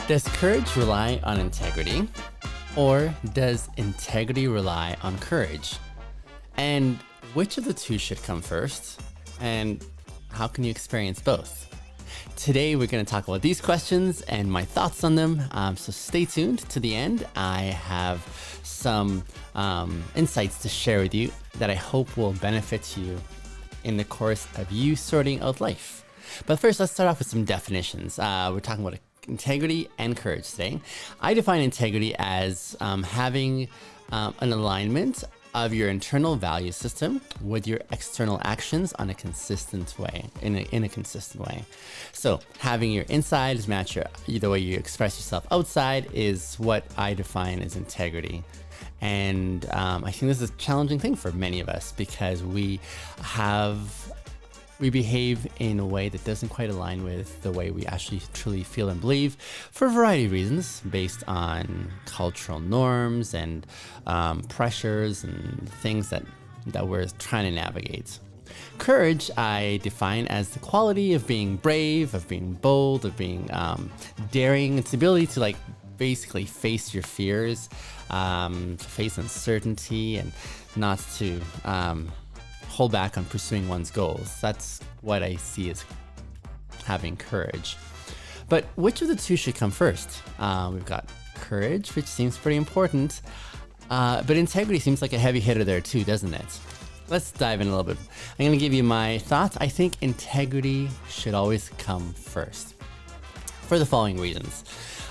Does courage rely on integrity, or does integrity rely on courage? And which of the two should come first? And how can you experience both? Today, we're going to talk about these questions and my thoughts on them. So stay tuned to the end. I have some insights to share with you that I hope will benefit you in the course of you sorting out life. But first, let's start off with some definitions. We're talking about integrity and courage today. I define integrity as having an alignment of your internal value system with your external actions on a consistent way, in a consistent way. So having your insides match the way you express yourself outside is what I define as integrity. And I think this is a challenging thing for many of us because we behave in a way that doesn't quite align with the way we actually truly feel and believe for a variety of reasons based on cultural norms and pressures and things that we're trying to navigate. Courage, I define as the quality of being brave, of being bold, of being daring. It's the ability to basically face your fears, face uncertainty, and not to hold back on pursuing one's goals. That's what I see as having courage. But which of the two should come first? We've got courage, which seems pretty important, but integrity seems like a heavy hitter there too, doesn't it? Let's dive in a little bit. I'm going to give you my thoughts. I think integrity should always come first for the following reasons.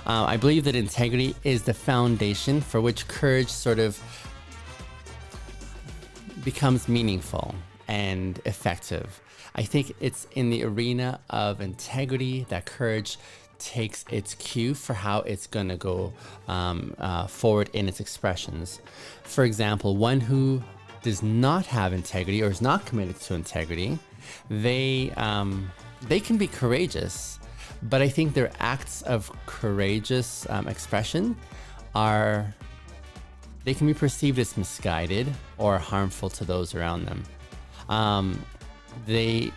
I believe that integrity is the foundation for which courage sort of becomes meaningful and effective. I think it's in the arena of integrity that courage takes its cue for how it's going to go forward in its expressions. For example, one who does not have integrity or is not committed to integrity, they can be courageous, but I think their acts of courageous expression they can be perceived as misguided or harmful to those around them. They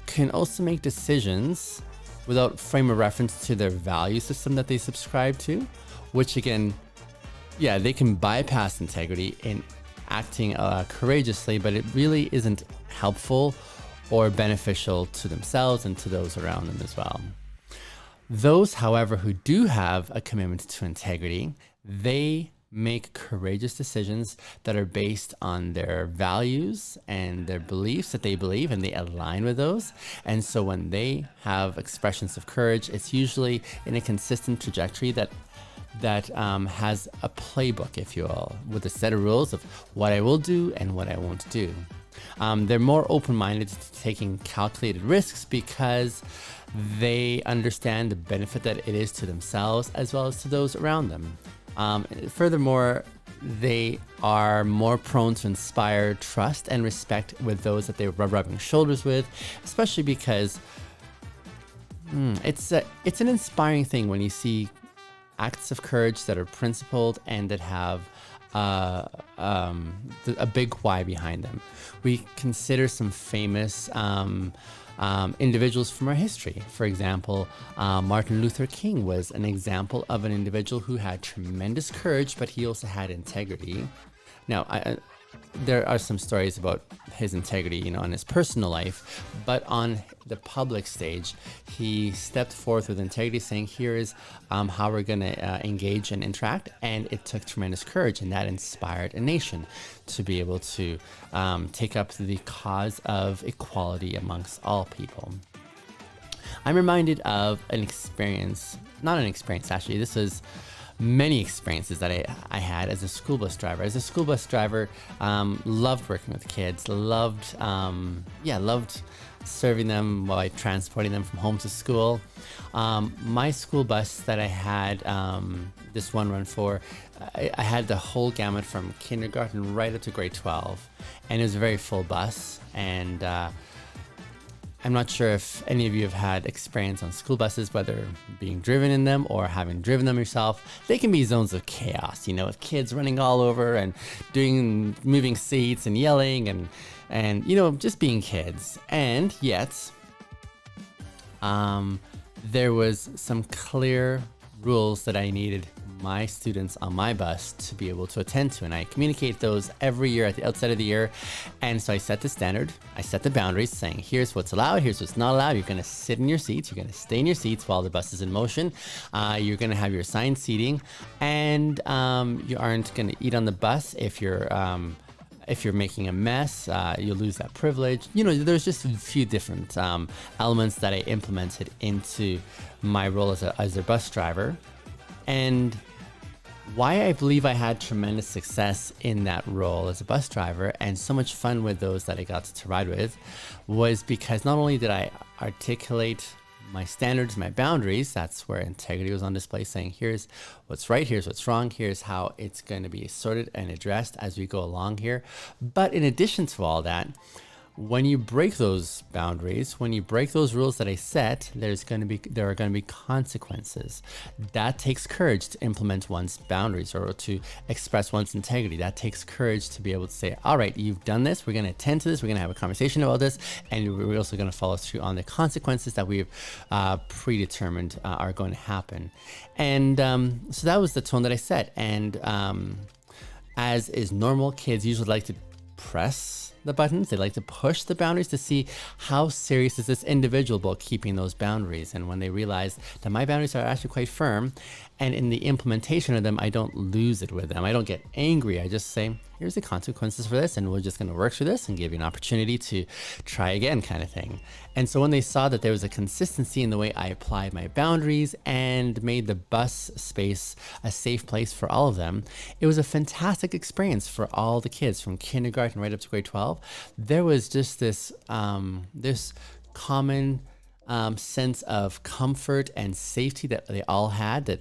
can also make decisions without frame of reference to their value system that they subscribe to, which again, they can bypass integrity in acting courageously, but it really isn't helpful or beneficial to themselves and to those around them as well. Those, however, who do have a commitment to integrity, they make courageous decisions that are based on their values and their beliefs that they believe, and they align with those. And so when they have expressions of courage, it's usually in a consistent trajectory that has a playbook, if you will, with a set of rules of what I will do and what I won't do. They're more open-minded to taking calculated risks because they understand the benefit that it is to themselves as well as to those around them. Furthermore, they are more prone to inspire trust and respect with those that they're rubbing shoulders with, especially because it's an inspiring thing when you see acts of courage that are principled and that have a big why behind them. We consider some famous individuals from our history. For example, Martin Luther King was an example of an individual who had tremendous courage, but he also had integrity. Now, there are some stories about his integrity, in his personal life, but on the public stage, he stepped forth with integrity, saying, here is how we're going to engage and interact. And it took tremendous courage, and that inspired a nation to be able to take up the cause of equality amongst all people. I'm reminded of this was many experiences that I had as a school bus driver. As a school bus driver, loved working with kids, loved serving them while transporting them from home to school. My school bus that I had this one run for, I had the whole gamut from kindergarten right up to grade 12, and it was a very full bus. And I'm not sure if any of you have had experience on school buses, whether being driven in them or having driven them yourself. They can be zones of chaos, with kids running all over and moving seats and yelling and just being kids. And yet, there was some clear rules that I needed my students on my bus to be able to attend to. And I communicate those every year at the outset of the year. And so I set the standard, I set the boundaries saying, here's what's allowed, here's what's not allowed. You're gonna sit in your seats, you're gonna stay in your seats while the bus is in motion. You're gonna have your assigned seating, and you aren't gonna eat on the bus. If you're making a mess, you'll lose that privilege. You know, there's just a few different elements that I implemented into my role as a bus driver. And why I believe I had tremendous success in that role as a bus driver and so much fun with those that I got to ride with was because not only did I articulate my standards, my boundaries, that's where integrity was on display, saying here's what's right, here's what's wrong, here's how it's going to be sorted and addressed as we go along here. But in addition to all that, when you break those boundaries, when you break those rules that I set, there are going to be consequences. That takes courage to implement one's boundaries or to express one's integrity. That takes courage to be able to say, all right, you've done this, we're going to attend to this, we're going to have a conversation about this, and we're also going to follow through on the consequences that we've predetermined are going to happen. And so that was the tone that I set. And as is normal, kids usually like to press the buttons. They like to push the boundaries to see how serious is this individual about keeping those boundaries. And when they realize that my boundaries are actually quite firm, and in the implementation of them, I don't lose it with them. I don't get angry. I just say, here's the consequences for this, and we're just going to work through this and give you an opportunity to try again, kind of thing. And so when they saw that there was a consistency in the way I applied my boundaries and made the bus space a safe place for all of them, it was a fantastic experience for all the kids from kindergarten right up to grade 12. There was just this common sense of comfort and safety that they all had,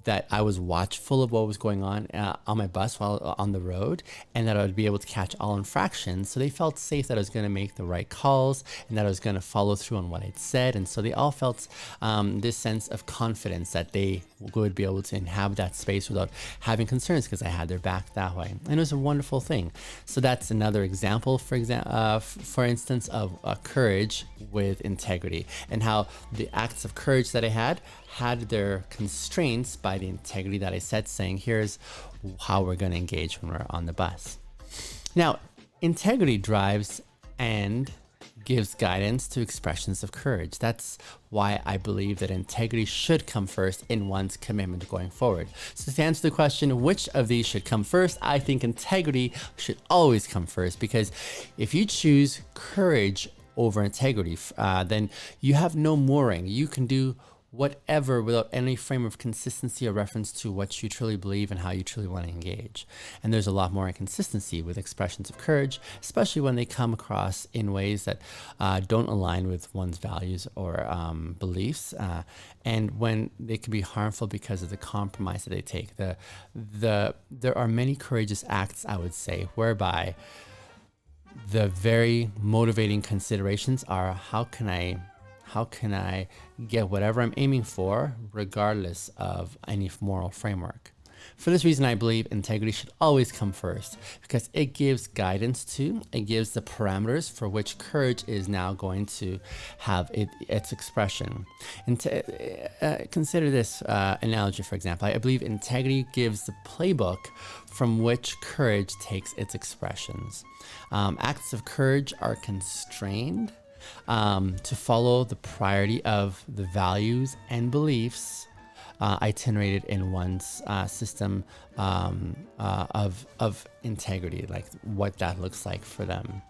that I was watchful of what was going on my bus while on the road, and that I would be able to catch all infractions. So they felt safe that I was going to make the right calls and that I was going to follow through on what I'd said. And so they all felt this sense of confidence that they would be able to inhabit that space without having concerns because I had their back that way. And it was a wonderful thing. So that's another example, for instance, of courage with integrity, and how the acts of courage that I had their constraints by the integrity that I set, saying here's how we're going to engage when we're on the bus. Now, integrity drives and gives guidance to expressions of courage. That's why I believe that integrity should come first in one's commitment going forward. So to answer the question, which of these should come first, I think integrity should always come first, because if you choose courage over integrity, then you have no mooring. You can do whatever without any frame of consistency or reference to what you truly believe and how you truly want to engage. And there's a lot more inconsistency with expressions of courage, especially when they come across in ways that don't align with one's values or beliefs, and when they can be harmful because of the compromise that they take. There are many courageous acts, I would say, whereby the very motivating considerations are how can I get whatever I'm aiming for regardless of any moral framework. For this reason, I believe integrity should always come first, because it gives guidance to, it gives the parameters for which courage is now going to have its expression. And to consider this analogy, for example, I believe integrity gives the playbook from which courage takes its expressions. Acts of courage are constrained to follow the priority of the values and beliefs itinerated in one's system of integrity, like what that looks like for them.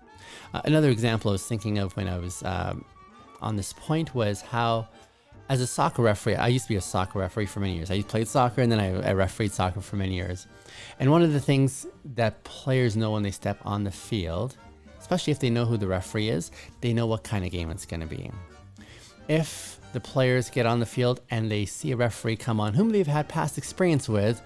Another example I was thinking of when I was on this point was how, as a soccer referee, I used to be a soccer referee for many years. I played soccer and then I refereed soccer for many years. And one of the things that players know when they step on the field, especially if they know who the referee is, they know what kind of game it's going to be. If the players get on the field and they see a referee come on whom they've had past experience with,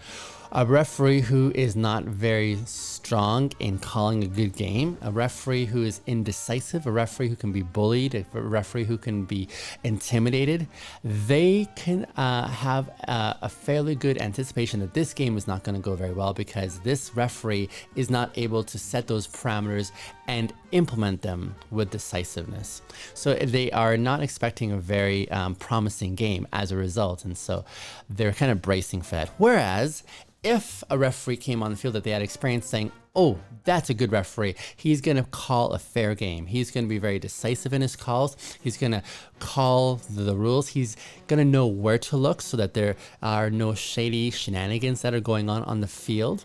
a referee who is not very strong in calling a good game, a referee who is indecisive, a referee who can be bullied, a referee who can be intimidated, they can have a fairly good anticipation that this game is not going to go very well, because this referee is not able to set those parameters and implement them with decisiveness. So they are not expecting a very promising game as a result. And so they're kind of bracing for that. Whereas if a referee came on the field that they had experience saying, oh, that's a good referee, he's going to call a fair game. He's going to be very decisive in his calls. He's going to call the rules. He's going to know where to look so that there are no shady shenanigans that are going on the field.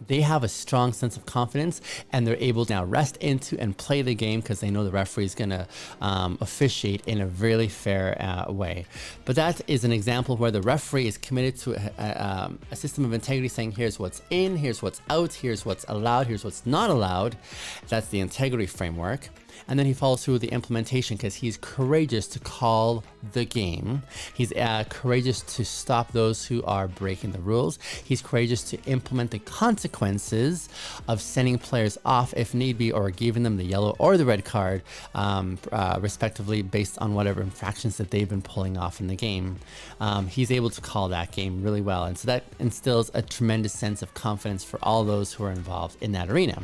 They have a strong sense of confidence, and they're able to now rest into and play the game because they know the referee is going to officiate in a really fair way. But that is an example where the referee is committed to a system of integrity, saying here's what's in, here's what's out, here's what's allowed, here's what's not allowed. That's the integrity framework. And then he follows through with the implementation because he's courageous to call the game. He's courageous to stop those who are breaking the rules. He's courageous to implement the consequences of sending players off if need be, or giving them the yellow or the red card, respectively, based on whatever infractions that they've been pulling off in the game. He's able to call that game really well. And so that instills a tremendous sense of confidence for all those who are involved in that arena.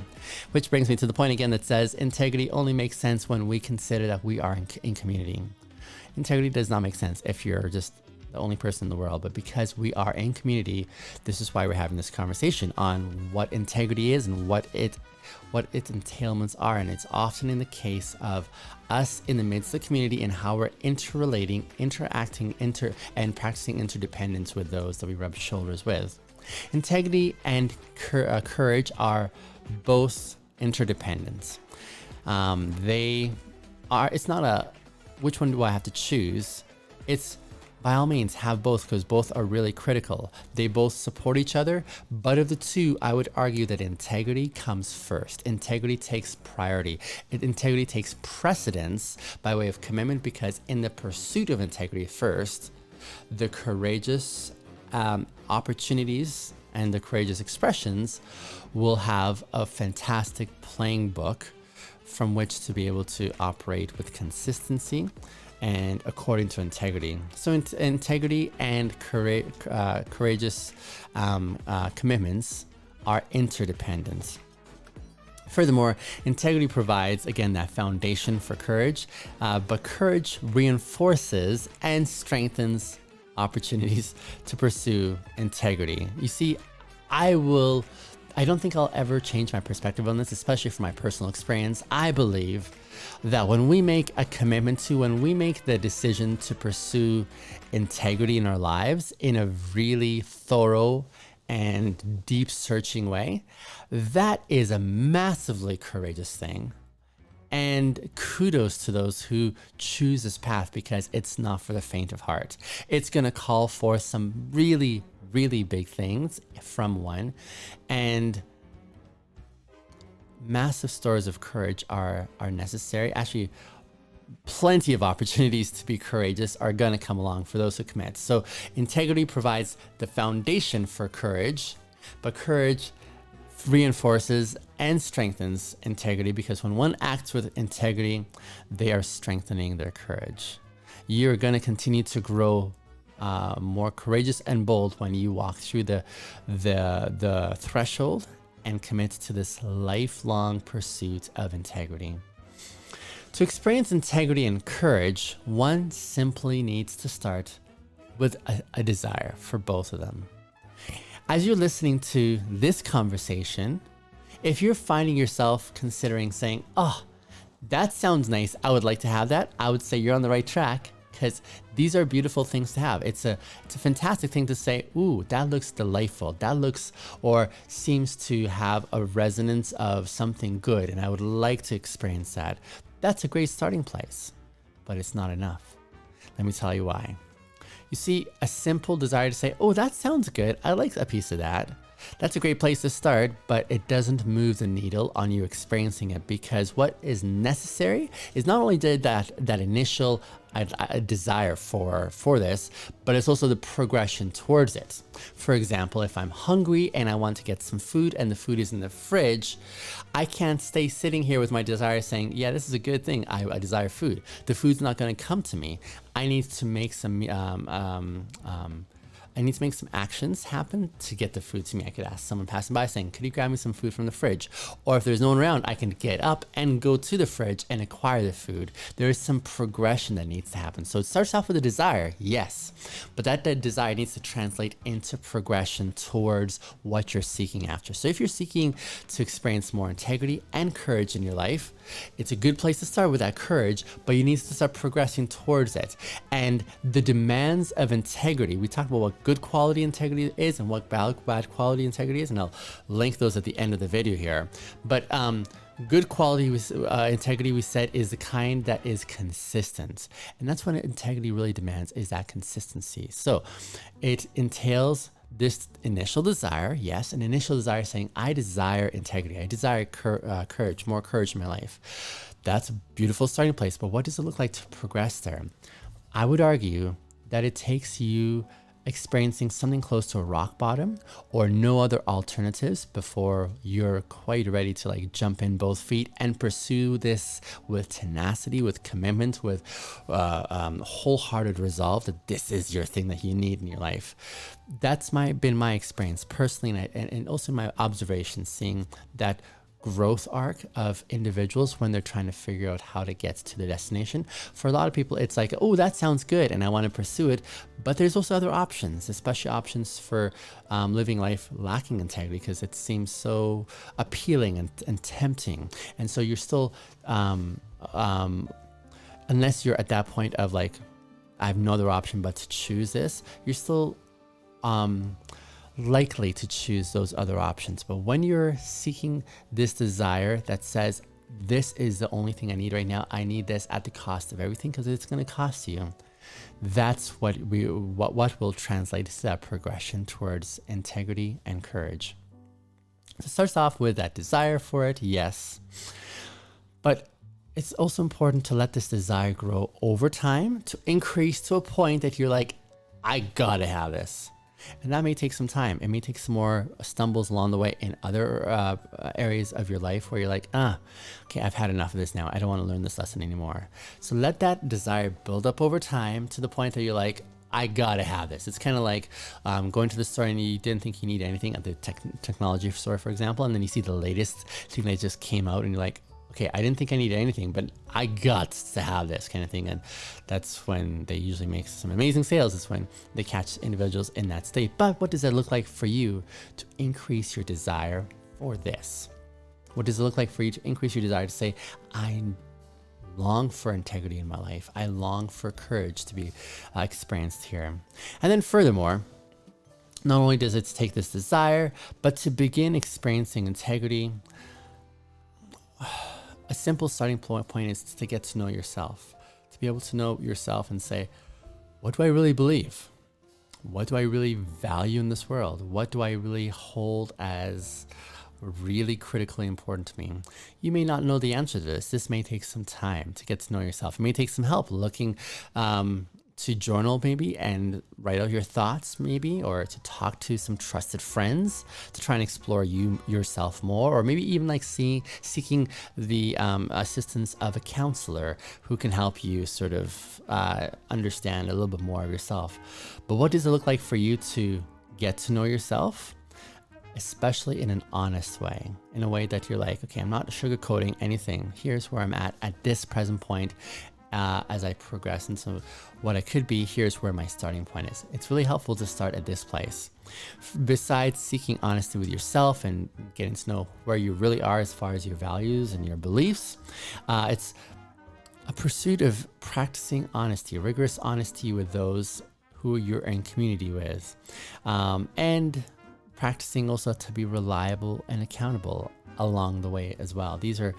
Which brings me to the point again that says integrity only makes sense when we consider that we are in community. Integrity does not make sense if you're just the only person in the world, but because we are in community, this is why we're having this conversation on what integrity is and what its entailments are. And it's often in the case of us in the midst of the community and how we're interrelating, interacting, and practicing interdependence with those that we rub shoulders with. Integrity and courage are both interdependent. They are, it's not a, which one do I have to choose? It's by all means have both, because both are really critical. They both support each other, but of the two, I would argue that integrity comes first. Integrity takes priority. Integrity takes precedence by way of commitment, because in the pursuit of integrity first, the courageous opportunities and the courageous expressions will have a fantastic playing book from which to be able to operate with consistency and according to integrity. So integrity and courageous commitments are interdependent. Furthermore, integrity provides, again, that foundation for courage, but courage reinforces and strengthens opportunities to pursue integrity. You see, I don't think I'll ever change my perspective on this, especially from my personal experience. I believe that when we make a commitment to, when we make the decision to pursue integrity in our lives in a really thorough and deep searching way, that is a massively courageous thing. And kudos to those who choose this path, because it's not for the faint of heart. It's going to call for some really, really big things from one, and massive stores of courage are necessary. Actually, plenty of opportunities to be courageous are going to come along for those who commit. So integrity provides the foundation for courage, but courage reinforces and strengthens integrity, because when one acts with integrity, they are strengthening their courage. You're going to continue to grow more courageous and bold when you walk through the threshold and commit to this lifelong pursuit of integrity. To experience integrity and courage, one simply needs to start with a desire for both of them. As you're listening to this conversation, if you're finding yourself considering saying, oh, that sounds nice, I would like to have that, I would say you're on the right track, because these are beautiful things to have. It's a fantastic thing to say, ooh, that looks delightful. That looks or seems to have a resonance of something good, and I would like to experience that. That's a great starting place, but it's not enough. Let me tell you why. You see, a simple desire to say, oh, that sounds good, I like a piece of that. That's a great place to start, but it doesn't move the needle on you experiencing it, because what is necessary is not only that initial desire for this, but it's also the progression towards it. For example, if I'm hungry and I want to get some food and the food is in the fridge, I can't stay sitting here with my desire saying, yeah, this is a good thing, I desire food. The food's not going to come to me. I need to make some I need to make some actions happen to get the food to me. I could ask someone passing by saying, could you grab me some food from the fridge? Or if there's no one around, I can get up and go to the fridge and acquire the food. There is some progression that needs to happen. So it starts off with a desire, yes, but that desire needs to translate into progression towards what you're seeking after. So if you're seeking to experience more integrity and courage in your life, it's a good place to start with that courage, but you need to start progressing towards it. And the demands of integrity, we talked about what good quality integrity is and what bad quality integrity is, and I'll link those at the end of the video here. But good quality integrity, we said, is the kind that is consistent. And that's what integrity really demands, is that consistency. So it entails this initial desire, yes, an initial desire saying, I desire integrity, I desire courage, more courage in my life. That's a beautiful starting place, but what does it look like to progress there? I would argue that it takes you experiencing something close to a rock bottom or no other alternatives before you're quite ready to like jump in both feet and pursue this with tenacity, with commitment, with wholehearted resolve that this is your thing that you need in your life. That's been my experience personally, and also my observation, seeing that growth arc of individuals when they're trying to figure out how to get to the destination. For a lot of people, it's like, oh, that sounds good and I want to pursue it. But there's also other options, especially options for living life lacking integrity, because it seems so appealing and tempting. And so you're still, unless you're at that point of like, I have no other option but to choose this, you're still likely to choose those other options. But when you're seeking this desire that says, this is the only thing I need right now, I need this at the cost of everything because it's going to cost you, that's what will translate to that progression towards integrity and courage. So it starts off with that desire for it, yes, but it's also important to let this desire grow over time, to increase to a point that you're like, I gotta have this. And that may take some time. It may take some more stumbles along the way in other areas of your life where you're like, okay, I've had enough of this now. I don't want to learn this lesson anymore. So let that desire build up over time to the point that you're like, I gotta have this. It's kind of like going to the store and you didn't think you need anything at the technology store, for example, and then you see the latest thing that just came out and you're like, okay, I didn't think I needed anything, but I got to have this kind of thing. And that's when they usually make some amazing sales. It's when they catch individuals in that state. But what does that look like for you to increase your desire for this? What does it look like for you to increase your desire to say, I long for integrity in my life. I long for courage to be experienced here. And then furthermore, not only does it take this desire, but to begin experiencing integrity, a simple starting point is to get to know yourself, to be able to know yourself and say, what do I really believe? What do I really value in this world? What do I really hold as really critically important to me? You may not know the answer to this. This may take some time to get to know yourself. It may take some help looking to journal maybe and write out your thoughts maybe, or to talk to some trusted friends to try and explore yourself more, or maybe even like seeking the assistance of a counselor who can help you sort of understand a little bit more of yourself. But what does it look like for you to get to know yourself, especially in an honest way, in a way that you're like, okay, I'm not sugarcoating anything. Here's where I'm at this present point. As I progress into what I could be, here's where my starting point is. It's really helpful to start at this place. Besides seeking honesty with yourself and getting to know where you really are as far as your values and your beliefs, it's a pursuit of practicing honesty, rigorous honesty with those who you're in community with, and practicing also to be reliable and accountable along the way as well. These are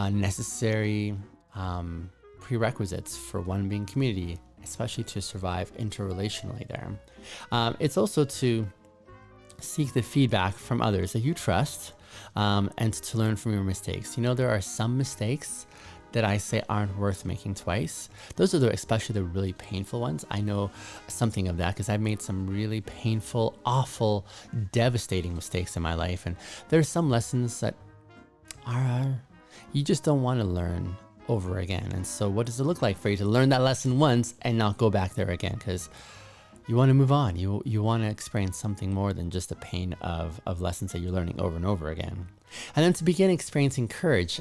necessary prerequisites for one being community, especially to survive interrelationally there. It's also to seek the feedback from others that you trust, and to learn from your mistakes. You know, there are some mistakes that I say aren't worth making twice. Those are especially the really painful ones. I know something of that because I've made some really painful, awful, devastating mistakes in my life. And there's some lessons that you just don't want to learn over again. And so what does it look like for you to learn that lesson once and not go back there again? Because You want to move on. You want to experience something more than just the pain of lessons that you're learning over and over again. And then to begin experiencing courage,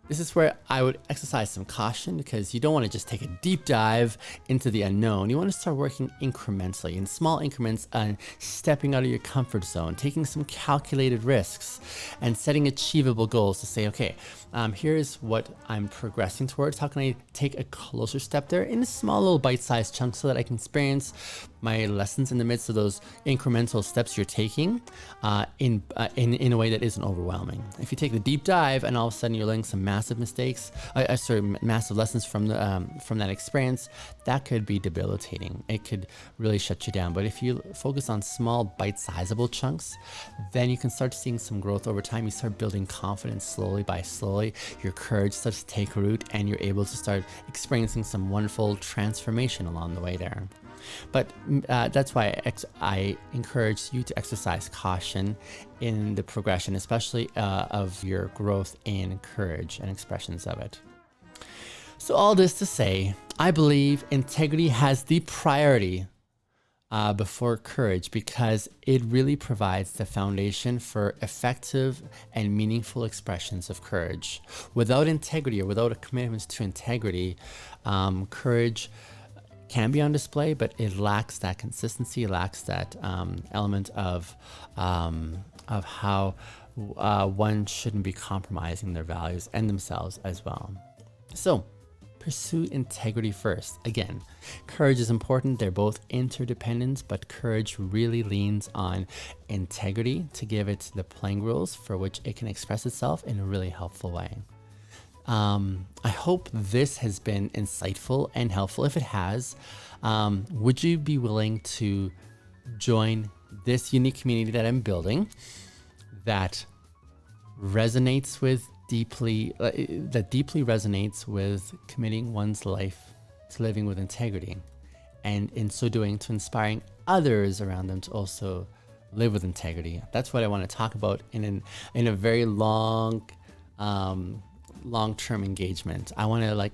this is where I would exercise some caution, because you don't want to just take a deep dive into the unknown. You want to start working incrementally, in small increments, and stepping out of your comfort zone, taking some calculated risks, and setting achievable goals to say, okay, here's what I'm progressing towards. How can I take a closer step there in a small little bite-sized chunks so that I can experience my lessons in the midst of those incremental steps you're taking in a way that isn't overwhelming. If you take the deep dive and all of a sudden you're learning some massive massive lessons from that experience, that could be debilitating. It could really shut you down. But if you focus on small bite-sizable chunks, then you can start seeing some growth over time. You start building confidence slowly by slowly. Your courage starts to take root, and you're able to start experiencing some wonderful transformation along the way there. But that's why I encourage you to exercise caution in the progression, especially of your growth in courage and expressions of it. So all this to say, I believe integrity has the priority before courage, because it really provides the foundation for effective and meaningful expressions of courage. Without integrity, or without a commitment to integrity, courage can be on display, but it lacks that consistency, lacks that element of how one shouldn't be compromising their values and themselves as well. So pursue integrity first. Again, courage is important. They're both interdependent, but courage really leans on integrity to give it the playing rules for which it can express itself in a really helpful way. I hope this has been insightful and helpful. If it has, would you be willing to join this unique community that I'm building that resonates with deeply resonates with committing one's life to living with integrity, and in so doing to inspiring others around them to also live with integrity? That's what I want to talk about in a very long-term engagement. I want to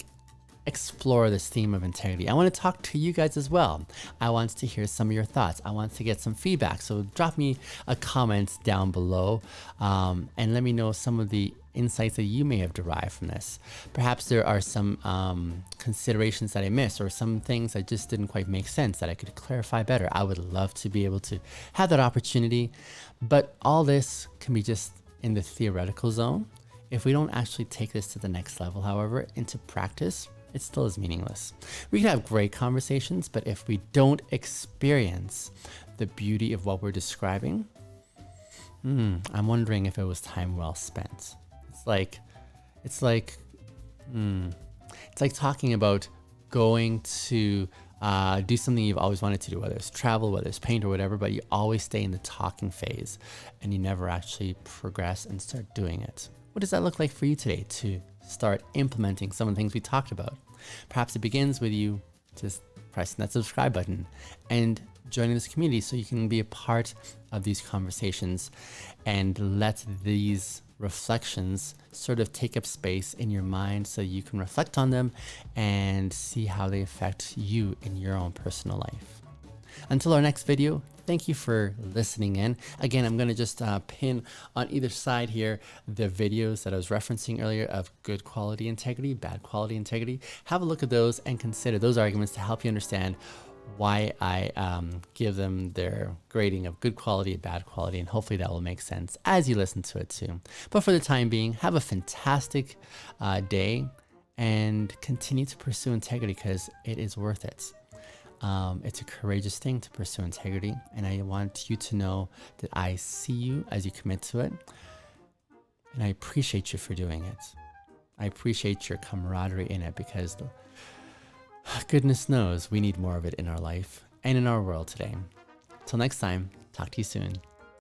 explore this theme of integrity. I want to talk to you guys as well. I want to hear some of your thoughts. I want to get some feedback. So drop me a comment down below and let me know some of the insights that you may have derived from this. Perhaps there are some considerations that I missed, or some things that just didn't quite make sense that I could clarify better. I would love to be able to have that opportunity, but all this can be just in the theoretical zone. If we don't actually take this to the next level, however, into practice, it still is meaningless. We can have great conversations, but if we don't experience the beauty of what we're describing, I'm wondering if it was time well spent. It's like talking about going to do something you've always wanted to do, whether it's travel, whether it's paint or whatever, but you always stay in the talking phase and you never actually progress and start doing it. What does that look like for you today to start implementing some of the things we talked about? Perhaps it begins with you just pressing that subscribe button and joining this community so you can be a part of these conversations and let these reflections sort of take up space in your mind so you can reflect on them and see how they affect you in your own personal life. Until our next video, thank you for listening in. Again, I'm going to just pin on either side here the videos that I was referencing earlier of good quality integrity, bad quality integrity. Have a look at those and consider those arguments to help you understand why I give them their grading of good quality and bad quality, and hopefully that will make sense as you listen to it too. But for the time being, have a fantastic day and continue to pursue integrity, because it is worth it. It's a courageous thing to pursue integrity, and I want you to know that I see you as you commit to it, and I appreciate you for doing it. I appreciate your camaraderie in it, because goodness knows we need more of it in our life and in our world today. Till next time, talk to you soon.